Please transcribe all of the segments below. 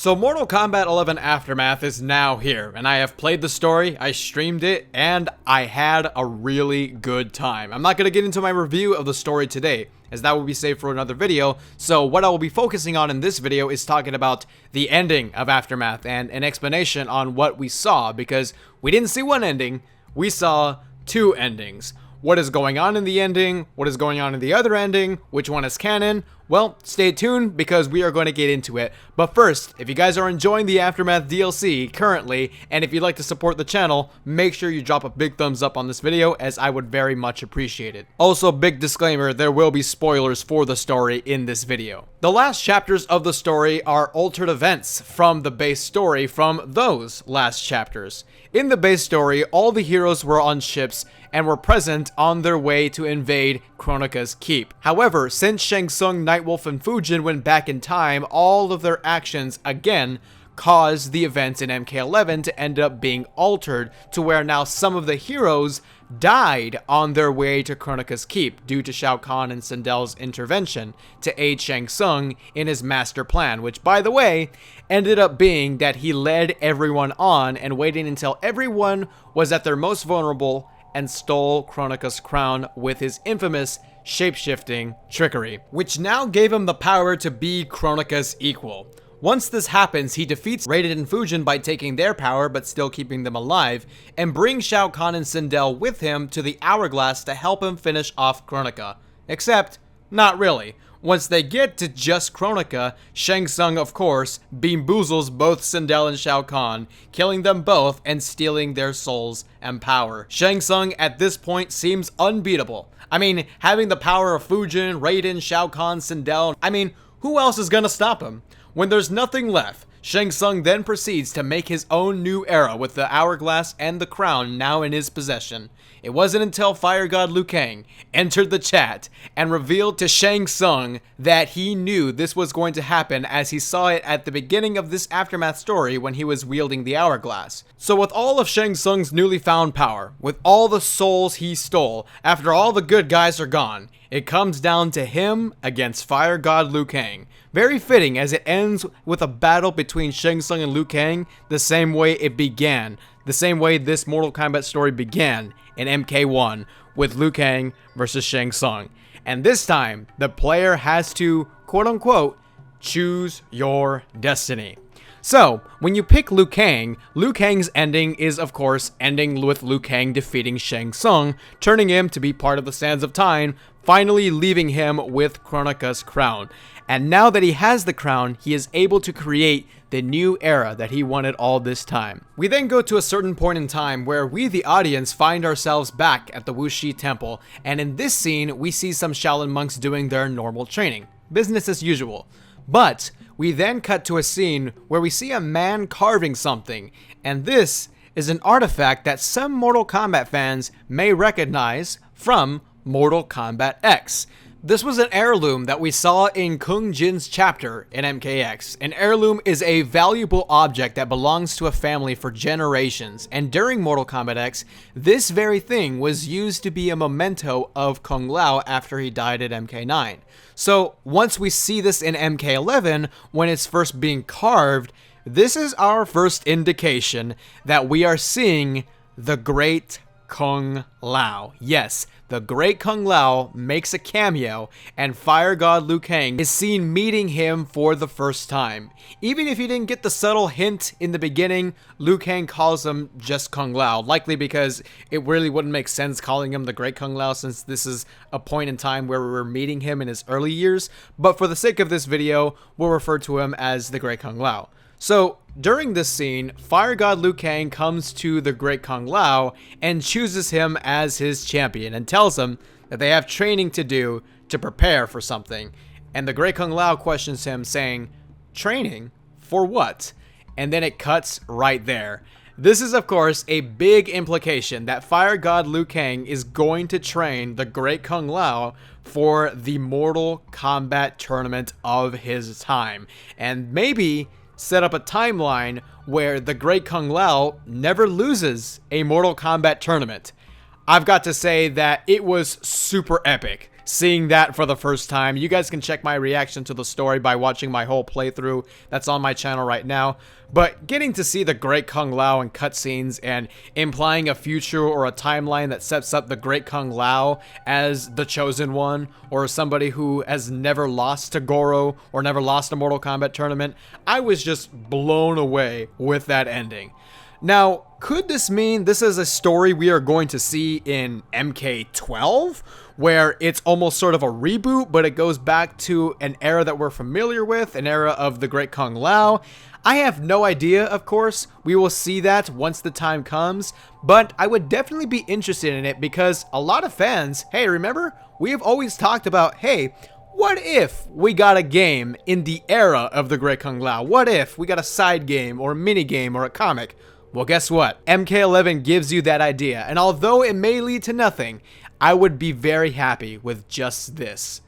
So Mortal Kombat 11 Aftermath is now here, and I have played the story, I streamed it, and I had a really good time. I'm not going to get into my review of the story today, as that will be saved for another video, so what I will be focusing on in this video is talking about the ending of Aftermath and an explanation on what we saw, because we didn't see one ending, we saw two endings. What is going on in the ending? What is going on in the other ending? Which one is canon? Well, stay tuned because we are going to get into it. But first, if you guys are enjoying the Aftermath DLC currently, and if you'd like to support the channel, make sure you drop a big thumbs up on this video as I would very much appreciate it. Also, big disclaimer, there will be spoilers for the story in this video. The last chapters of the story are altered events from the base story from those last chapters. In the base story, all the heroes were on ships and were present on their way to invade Kronika's keep. However, since Shang Tsung, Nightwolf, and Fujin went back in time, all of their actions again caused the events in MK11 to end up being altered to where now some of the heroes died on their way to Kronika's keep due to Shao Kahn and Sindel's intervention to aid Shang Tsung in his master plan, which by the way ended up being that he led everyone on and waited until everyone was at their most vulnerable and stole Kronika's crown with his infamous shape-shifting trickery, which now gave him the power to be Kronika's equal. Once this happens, he defeats Raiden and Fujin by taking their power but still keeping them alive, and brings Shao Kahn and Sindel with him to the Hourglass to help him finish off Kronika. Except, not really. Once they get to just Kronika, Shang Tsung, of course, beamboozles both Sindel and Shao Kahn, killing them both and stealing their souls and power. Shang Tsung at this point seems unbeatable. I mean, having the power of Fujin, Raiden, Shao Kahn, Sindel, I mean, who else is gonna stop him? When there's nothing left, Shang Tsung then proceeds to make his own new era with the Hourglass and the crown now in his possession. It wasn't until Fire God Liu Kang entered the chat and revealed to Shang Tsung that he knew this was going to happen, as he saw it at the beginning of this Aftermath story when he was wielding the Hourglass. So with all of Shang Tsung's newly found power, with all the souls he stole, after all the good guys are gone, it comes down to him against Fire God Liu Kang. Very fitting, as it ends with a battle between Shang Tsung and Liu Kang the same way it began, the same way this Mortal Kombat story began in MK1 with Liu Kang versus Shang Tsung. And this time, the player has to, quote-unquote, choose your destiny. So, when you pick Liu Kang's ending is, of course, ending with Liu Kang defeating Shang Tsung, turning him to be part of the Sands of Time, finally leaving him with Kronika's crown. And now that he has the crown, he is able to create the new era that he wanted all this time. We then go to a certain point in time where we, the audience, find ourselves back at the Wuxi Temple, and in this scene, we see some Shaolin monks doing their normal training. Business as usual. But we then cut to a scene where we see a man carving something, and this is an artifact that some Mortal Kombat fans may recognize from Mortal Kombat X. This was an heirloom that we saw in Kung Jin's chapter in MKX. An heirloom is a valuable object that belongs to a family for generations, and during Mortal Kombat X, this very thing was used to be a memento of Kung Lao after he died at MK9. So once we see this in MK11, when it's first being carved, this is our first indication that we are seeing the Great Kung Lao. Yes, the Great Kung Lao makes a cameo, and Fire God Liu Kang is seen meeting him for the first time. Even if you didn't get the subtle hint in the beginning, Liu Kang calls him just Kung Lao, likely because it really wouldn't make sense calling him the Great Kung Lao since this is a point in time where we're meeting him in his early years, but for the sake of this video, we'll refer to him as the Great Kung Lao. So, during this scene, Fire God Liu Kang comes to the Great Kung Lao and chooses him as his champion and tells him that they have training to do to prepare for something. And the Great Kung Lao questions him saying, "Training? For what?" And then it cuts right there. This is, of course, a big implication that Fire God Liu Kang is going to train the Great Kung Lao for the Mortal Kombat tournament of his time. And maybe set up a timeline where the Great Kung Lao never loses a Mortal Kombat tournament. I've got to say that it was super epic. seeing that for the first time. You guys can check my reaction to the story by watching my whole playthrough. That's on my channel right now. But getting to see the Great Kung Lao in cutscenes and implying a future or a timeline that sets up the Great Kung Lao as the chosen one, or somebody who has never lost to Goro or never lost a Mortal Kombat tournament, I was just blown away with that ending. Now, could this mean this is a story we are going to see in MK12, where it's almost sort of a reboot, but it goes back to an era that we're familiar with, an era of the Great Kung Lao? I have no idea, of course. We will see that once the time comes, but I would definitely be interested in it because a lot of fans, hey, remember? We have always talked about, hey, what if we got a game in the era of the Great Kung Lao? What if we got a side game or a mini game or a comic? Well, guess what? MK11 gives you that idea, and although it may lead to nothing, I would be very happy with just this.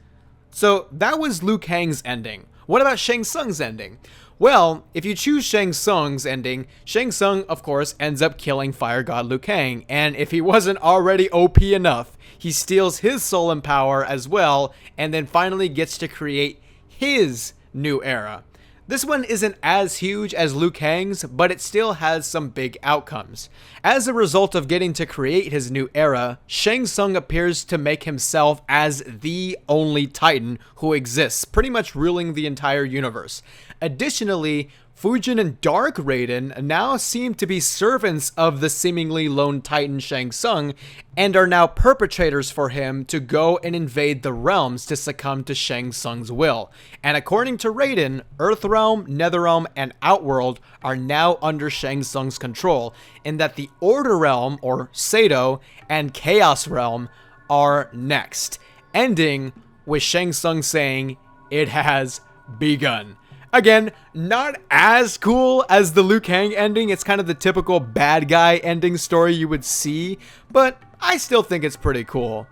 So that was Liu Kang's ending. What about Shang Tsung's ending? Well, if you choose Shang Tsung's ending, Shang Tsung, of course, ends up killing Fire God Liu Kang, and if he wasn't already OP enough, he steals his soul and power as well, and then finally gets to create his new era. This one isn't as huge as Liu Kang's, but it still has some big outcomes. As a result of getting to create his new era, Shang Tsung appears to make himself as the only Titan who exists, pretty much ruling the entire universe. Additionally, Fujin and Dark Raiden now seem to be servants of the seemingly lone Titan Shang Tsung and are now perpetrators for him to go and invade the realms to succumb to Shang Tsung's will. And according to Raiden, Earthrealm, Netherrealm, and Outworld are now under Shang Tsung's control, in that the Order Realm, or Sado, and Chaos Realm are next, ending with Shang Tsung saying, "It has begun." Again, not as cool as the Liu Kang ending. It's kind of the typical bad guy ending story you would see, but I still think it's pretty cool.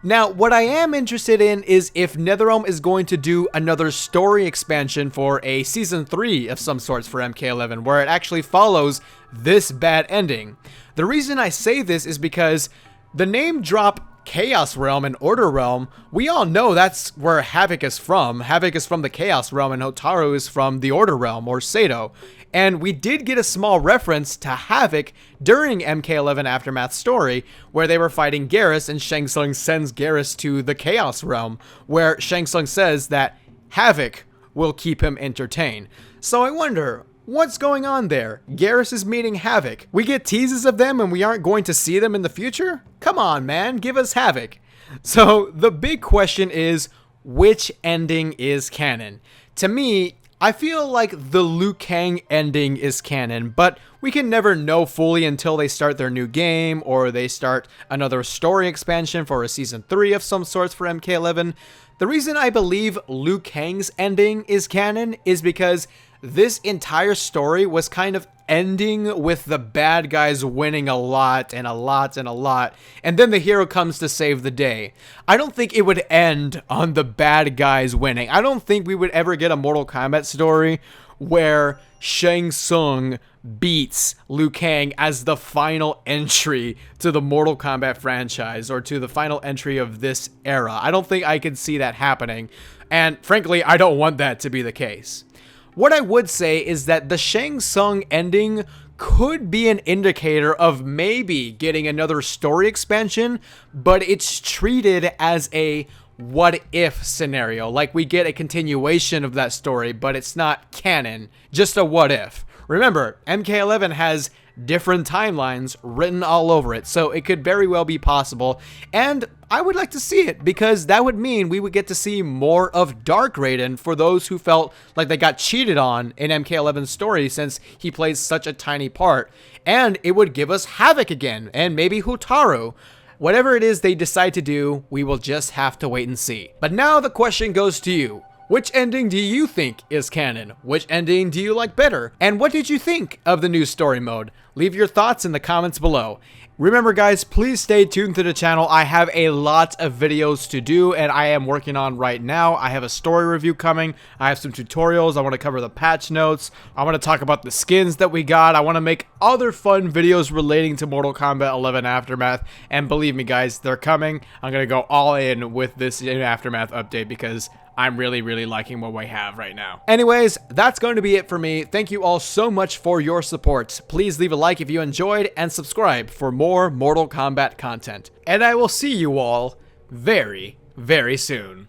Now, what I am interested in is if NetherRealm is going to do another story expansion for a Season 3 of some sorts for MK11, where it actually follows this bad ending. The reason I say this is because the name drop Chaos Realm and Order Realm, we all know that's where Havik is from. Havik is from the Chaos Realm and Hotaru is from the Order Realm, or Sado. And we did get a small reference to Havik during MK11 Aftermath story, where they were fighting Garrus and Shang Tsung sends Garrus to the Chaos Realm, where Shang Tsung says that Havik will keep him entertained. So I wonder, what's going on there? Garrus is meeting Havik. We get teases of them and we aren't going to see them in the future? Come on, man, give us Havik. So the big question is, which ending is canon? To me, I feel like the Liu Kang ending is canon, but we can never know fully until they start their new game or they start another story expansion for a Season 3 of some sorts for MK11. The reason I believe Liu Kang's ending is canon is because this entire story was kind of ending with the bad guys winning a lot and a lot and a lot, and then the hero comes to save the day. I don't think it would end on the bad guys winning. I don't think we would ever get a Mortal Kombat story where Shang Tsung beats Liu Kang as the final entry to the Mortal Kombat franchise or to the final entry of this era. I don't think I could see that happening, and frankly, I don't want that to be the case. What I would say is that the Shang Tsung ending could be an indicator of maybe getting another story expansion, but it's treated as a what if scenario. Like we get a continuation of that story, but it's not canon, just a what if. Remember, MK11 has different timelines written all over it, so it could very well be possible, and I would like to see it because that would mean we would get to see more of Dark Raiden for those who felt like they got cheated on in MK11's story since he plays such a tiny part, and it would give us Havik again, and maybe Hotaru. Whatever it is they decide to do, we will just have to wait and see. But now the question goes to you. Which ending do you think is canon? Which ending do you like better? And what did you think of the new story mode? Leave your thoughts in the comments below. Remember guys, please stay tuned to the channel. I have a lot of videos to do and I am working on right now. I have a story review coming. I have some tutorials. I want to cover the patch notes. I want to talk about the skins that we got. I want to make other fun videos relating to Mortal Kombat 11 Aftermath. And believe me guys, they're coming. I'm going to go all in with this Aftermath update because I'm really liking what we have right now. Anyways, that's going to be it for me. Thank you all so much for your support. Please leave a like if you enjoyed and subscribe for more Mortal Kombat content. And I will see you all very soon.